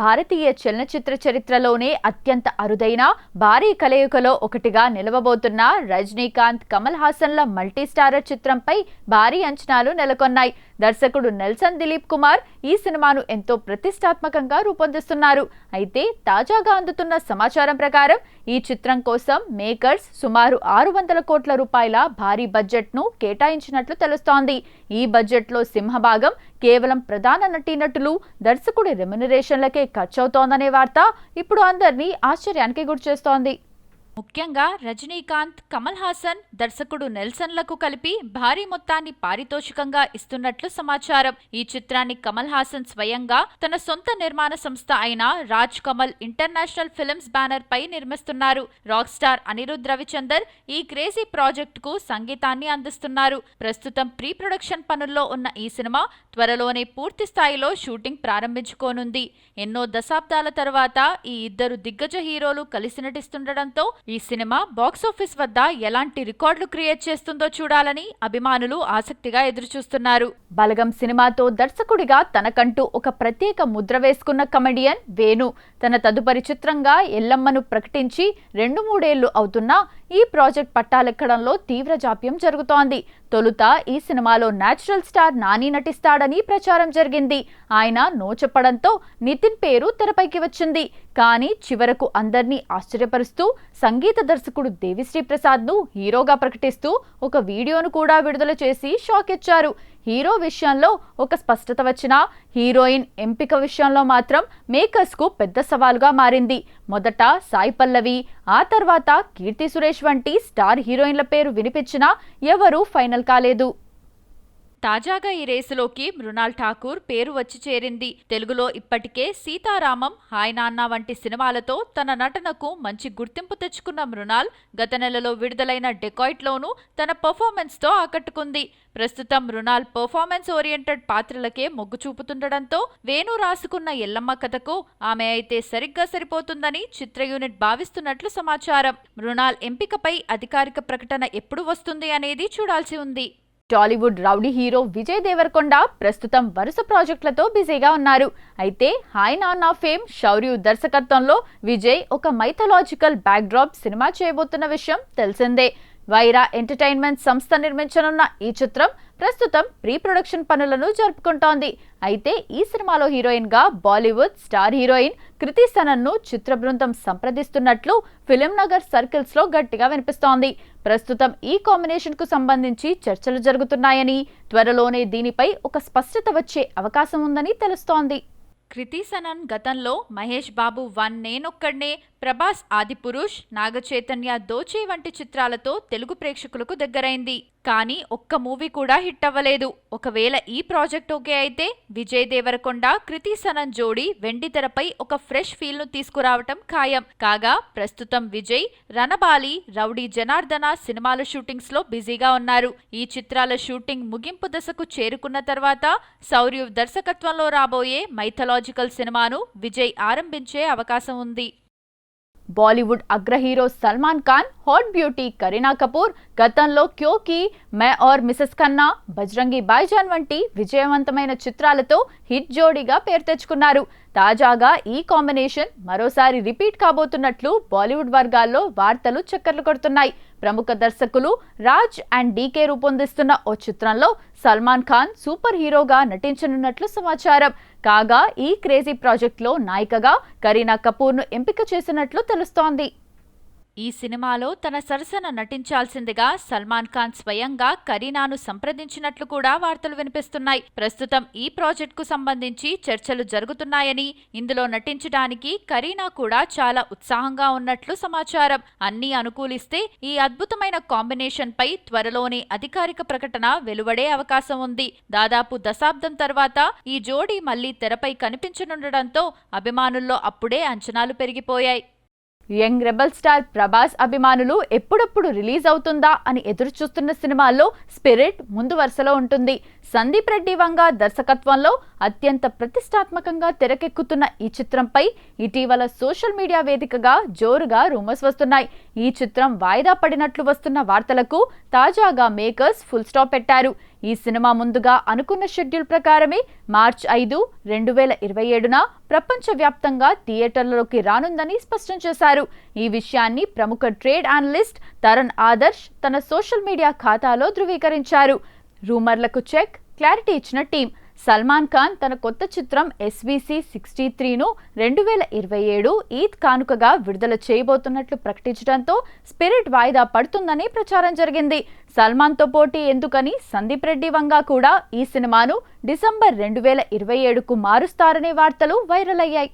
భారతీయ చలనచిత్ర చరిత్రలోనే అత్యంత అరుదైన భారీ కలయికలో ఒకటిగా నిలవబోతున్న రజనీకాంత్ కమల్ హాసన్ల మల్టీస్టారర్ చిత్రంపై భారీ అంచనాలు నెలకొన్నాయి. దర్శకుడు నెల్సన్ దిలీప్ కుమార్ ఈ సినిమాను ఎంతో ప్రతిష్టాత్మకంగా రూపొందిస్తున్నారు. అయితే తాజాగా అందుతున్న సమాచారం ప్రకారం ఈ చిత్రం కోసం మేకర్స్ సుమారు 600 కోట్ల రూపాయల భారీ బడ్జెట్ ను కేటాయించినట్లు తెలుస్తోంది. ఈ బడ్జెట్ లో సింహభాగం కేవలం ప్రధాన నటీనటులు, దర్శకుడి రెమ్యునరేషన్లకే ఖర్చవుతోందనే వార్త ఇప్పుడు అందరినీ ఆశ్చర్యానికి గురిచేస్తోంది. ముఖ్యంగా రజనీకాంత్, కమల్ హాసన్, దర్శకుడు నెల్సన్లకు కలిపి భారీ మొత్తాన్ని పారితోషికంగా ఇస్తున్నట్లు సమాచారం. ఈ చిత్రాన్ని కమల్ హాసన్ స్వయంగా తన సొంత నిర్మాణ సంస్థ అయిన Raj Kamal international films banner పై నిర్మిస్తున్నారు. రాక్ స్టార్ అనిరుద్ రవిచందర్ ఈ క్రేజీ ప్రాజెక్ట్ కు సంగీతాన్ని అందిస్తున్నారు. ప్రస్తుతం ప్రీ ప్రొడక్షన్ పనుల్లో ఉన్న ఈ సినిమా త్వరలోనే పూర్తి స్థాయిలో షూటింగ్ ప్రారంభించుకోనుంది. ఎన్నో దశాబ్దాల తర్వాత ఈ ఇద్దరు దిగ్గజ హీరోలు కలిసి నటిస్తుండటంతో ఈ సినిమా బాక్సాఫీస్ వద్ద ఎలాంటి రికార్డులు క్రియేట్ చేస్తుందో చూడాలని అభిమానులు ఆసక్తిగా ఎదురుచూస్తున్నారు. బలగం సినిమాతో దర్శకుడిగా తనకంటూ ఒక ప్రత్యేక ముద్ర వేసుకున్న కమెడియన్ వేణు తన తదుపరి చిత్రంగా ఎల్లమ్మను ప్రకటించి 2-3 ఏళ్లు అవుతున్నా ఈ ప్రాజెక్ట్ పట్టాలెక్కడంలో తీవ్ర జాప్యం జరుగుతోంది. తొలుత ఈ సినిమాలో నేచురల్ స్టార్ నాని నటిస్తాడని ప్రచారం జరిగింది. ఆయన నో చెప్పడంతో నితిన్ పేరు తెరపైకి వచ్చింది. కానీ చివరకు అందర్నీ ఆశ్చర్యపరుస్తూ సంగీత దర్శకుడు దేవిశ్రీ ప్రసాద్ ను హీరోగా ప్రకటిస్తూ ఒక వీడియోను కూడా విడుదల చేసి షాక్ ఇచ్చారు. హీరో విషయంలో ఒక స్పష్టత వచ్చినా హీరోయిన్ ఎంపిక విషయంలో మాత్రం మేకర్స్ కు పెద్ద సవాలుగా మారింది. మొదట సాయి పల్లవి, ఆ తర్వాత కీర్తి సురేష్ వంటి స్టార్ హీరోయిన్ల పేరు వినిపించినా ఎవరూ ఫైనల్ కాలేదు. తాజాగా ఈ రేసులోకి మృణాల్ ఠాకూర్ పేరు వచ్చి చేరింది. తెలుగులో ఇప్పటికే సీతారామం, హాయ్ నాన్న వంటి సినిమాలతో తన నటనకు మంచి గుర్తింపు తెచ్చుకున్న మృణాల్ గత నెలలో విడుదలైన డెకాయిట్లోనూ తన పర్ఫార్మెన్స్ తో ఆకట్టుకుంది. ప్రస్తుతం మృణాల్ పర్ఫార్మెన్స్ ఓరియంటెడ్ పాత్రలకే మొగ్గు చూపుతుండటంతో వేణు రాసుకున్న ఎల్లమ్మ కథకు ఆమె అయితే సరిగ్గా సరిపోతుందని చిత్ర యూనిట్ భావిస్తున్నట్లు సమాచారం. మృణాల్ ఎంపికపై అధికారిక ప్రకటన ఎప్పుడు వస్తుంది అనేది చూడాల్సి ఉంది. టాలీవుడ్ రౌడీ హీరో విజయ్ దేవరకొండ ప్రస్తుతం వరుస ప్రాజెక్టులతో బిజీగా ఉన్నారు. అయితే హాయ్ నాన్న ఫేమ్ శౌర్య దర్శకత్వంలో విజయ్ ఒక మైథలాజికల్ బ్యాక్డ్రాప్ సినిమా చేయబోతున్న విషయం తెలిసిందే. వైరా ఎంటర్టైన్మెంట్ సంస్థ నిర్మించనున్న ఈ చిత్రం ప్రస్తుతం ప్రీ ప్రొడక్షన్ పనులను జరుపుకుంటోంది. అయితే ఈ సినిమాలో హీరోయిన్ గా బాలీవుడ్ స్టార్ హీరోయిన్ కృతి సనన్ ను చిత్ర బృందం సంప్రదిస్తున్నట్లు ఫిలిం నగర్ సర్కిల్స్ లో గట్టిగా వినిపిస్తోంది. ప్రస్తుతం ఈ కాంబినేషన్ కు సంబంధించి చర్చలు జరుగుతున్నాయని, త్వరలోనే దీనిపై ఒక స్పష్టత వచ్చే అవకాశం ఉందని తెలుస్తోంది. కృతి సనన్ గతంలో మహేష్ బాబు 1 నేనొక్కడ్నే, ప్రభాస్ ఆదిపురుష్, నాగచైతన్య దోచి వంటి చిత్రాలతో తెలుగు ప్రేక్షకులకు దగ్గరైంది. కానీ ఒక్క మూవీ కూడా హిట్ అవ్వలేదు. ఒకవేళ ఈ ప్రాజెక్ట్ ఓకే అయితే విజయ్ దేవరకొండ, కృతి సనన్ జోడీ వెండితెరపై ఒక ఫ్రెష్ ఫీల్ ను తీసుకురావటం ఖాయం. కాగా ప్రస్తుతం విజయ్ రణబాలి, రౌడీ జనార్దన సినిమాల షూటింగ్స్ లో బిజీగా ఉన్నారు. ఈ చిత్రాల షూటింగ్ ముగింపు దశకు చేరుకున్న తర్వాత శౌర్య దర్శకత్వంలో రాబోయే మైథలాజికల్ సినిమాను విజయ్ ఆరంభించే అవకాశం ఉంది. బాలీవుడ్ అగ్ర hero Salman Khan, hot beauty Kareena Kapoor గతంలో క్యోకి, మే ఔర్ మిసెస్ ఖన్నా, బజరంగి భాయిజాన్ వంటి విజయవంతమైన చిత్రాలతో హిట్ జోడీగా పేరు తెచ్చుకున్నారు. తాజాగా ఈ కాంబినేషన్ మరోసారి రిపీట్ కాబోతున్నట్లు బాలీవుడ్ వర్గాల్లో వార్తలు చక్కర్లు కొడుతున్నాయి. ప్రముఖ దర్శకులు రాజ్ అండ్ డీకే రూపొందిస్తున్న ఓ చిత్రంలో సల్మాన్ ఖాన్ సూపర్ హీరోగా నటించనున్నట్లు సమాచారం. కాగా ఈ క్రేజీ ప్రాజెక్ట్లో నాయికగా కరీనా కపూర్ను ఎంపిక చేసినట్లు తెలుస్తోంది. ఈ సినిమాలో తన సరసన నటించాల్సిందిగా సల్మాన్ ఖాన్ స్వయంగా కరీనాను సంప్రదించినట్లు కూడా వార్తలు వినిపిస్తున్నాయి. ప్రస్తుతం ఈ ప్రాజెక్ట్ కు సంబంధించి చర్చలు జరుగుతున్నాయని, ఇందులో నటించడానికి కరీనా కూడా చాలా ఉత్సాహంగా ఉన్నట్లు సమాచారం. అన్నీ అనుకూలిస్తే ఈ అద్భుతమైన కాంబినేషన్ పై త్వరలోనే అధికారిక ప్రకటన వెలువడే అవకాశం ఉంది. దాదాపు దశాబ్దం తర్వాత ఈ జోడీ మళ్లీ తెరపై కనిపించనుండటంతో అభిమానుల్లో అప్పుడే అంచనాలు పెరిగిపోయాయి. యంగ్ రెబల్ స్టార్ ప్రభాస్ అభిమానులు ఎప్పుడప్పుడు రిలీజ్ అవుతుందా అని ఎదురు చూస్తున్న సినిమాల్లో స్పిరిట్ ముందు వరుసలో ఉంటుంది. సందీప్ రెడ్డి వంగ దర్శకత్వంలో అత్యంత ప్రతిష్టాత్మకంగా తెరకెక్కుతున్న ఈ చిత్రంపై ఇటీవల సోషల్ మీడియా వేదికగా జోరుగా రూమర్స్ వస్తున్నాయి. ఈ చిత్రం వాయిదా పడినట్లు వస్తున్న వార్తలకు తాజాగా మేకర్స్ ఫుల్ స్టాప్ పెట్టారు. ఈ సినిమా ముందుగా అనుకున్న షెడ్యూల్ ప్రకారమే మార్చి 5, 2027న ప్రపంచవ్యాప్తంగా థియేటర్లలోకి రానుందని స్పష్టం చేశారు. ఈ విషయాన్ని ప్రముఖ ట్రేడ్ అనలిస్ట్ తరుణ్ ఆదర్శ్ తన సోషల్ మీడియా ఖాతాలో ధృవీకరించారు. రూమర్లకు చెక్, క్లారిటీ ఇచ్చిన టీం. సల్మాన్ ఖాన్ తన కొత్త చిత్రం SVC 63ను 2027 ఈద్ కానుకగా విడుదల చేయబోతున్నట్లు ప్రకటించడంతో స్పిరిట్ వాయిదా పడుతుందని ప్రచారం జరిగింది. సల్మాన్తో పోటీ ఎందుకని సందీప్ రెడ్డి వంగా కూడా ఈ సినిమాను డిసెంబర్ 2027కు మారుస్తారనే వార్తలు వైరల్ అయ్యాయి.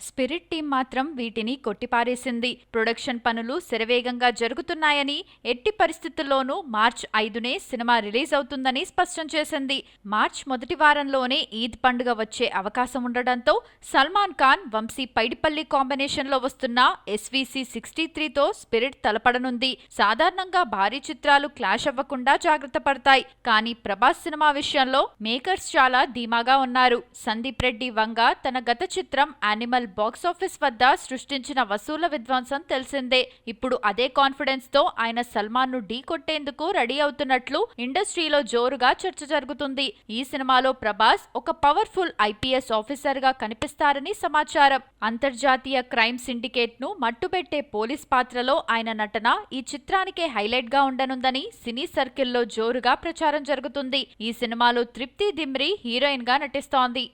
స్పిరిట్ టీం మాత్రం వీటిని కొట్టిపారేసింది. ప్రొడక్షన్ పనులు శరవేగంగా జరుగుతున్నాయని, ఎట్టి పరిస్థితుల్లోనూ మార్చి 5నే సినిమా రిలీజ్ అవుతుందని స్పష్టం చేసింది. మార్చి మొదటి వారంలోనే ఈద్ పండుగ వచ్చే అవకాశం ఉండడంతో సల్మాన్ ఖాన్, వంశీ పైడిపల్లి కాంబినేషన్లో వస్తున్న SVC 63తో స్పిరిట్ తలపడనుంది. సాధారణంగా భారీ చిత్రాలు క్లాష్ అవ్వకుండా జాగ్రత్త పడతాయి. కానీ ప్రభాస్ సినిమా విషయంలో మేకర్స్ చాలా ధీమాగా ఉన్నారు. సందీప్ రెడ్డి వంగ తన గత చిత్రం యానిమల్ బాక్సాఫీస్ వద్ద సృష్టించిన వసూళ్ల విధ్వంసం తెలిసిందే. ఇప్పుడు అదే కాన్ఫిడెన్స్ తో ఆయన సల్మాన్ ను ఢీ కొట్టేందుకు రెడీ అవుతున్నట్లు ఇండస్ట్రీలో జోరుగా చర్చ జరుగుతుంది. ఈ సినిమాలో ప్రభాస్ ఒక పవర్ఫుల్ IPS ఆఫీసర్ గా కనిపిస్తారని సమాచారం. అంతర్జాతీయ క్రైమ్ సిండికేట్ ను మట్టుబెట్టే పోలీస్ పాత్రలో ఆయన నటన ఈ చిత్రానికే హైలైట్ గా ఉండనుందని సినీ సర్కిల్లో జోరుగా ప్రచారం జరుగుతుంది. ఈ సినిమాలో తృప్తి దిమ్రి హీరోయిన్ గా నటిస్తోంది.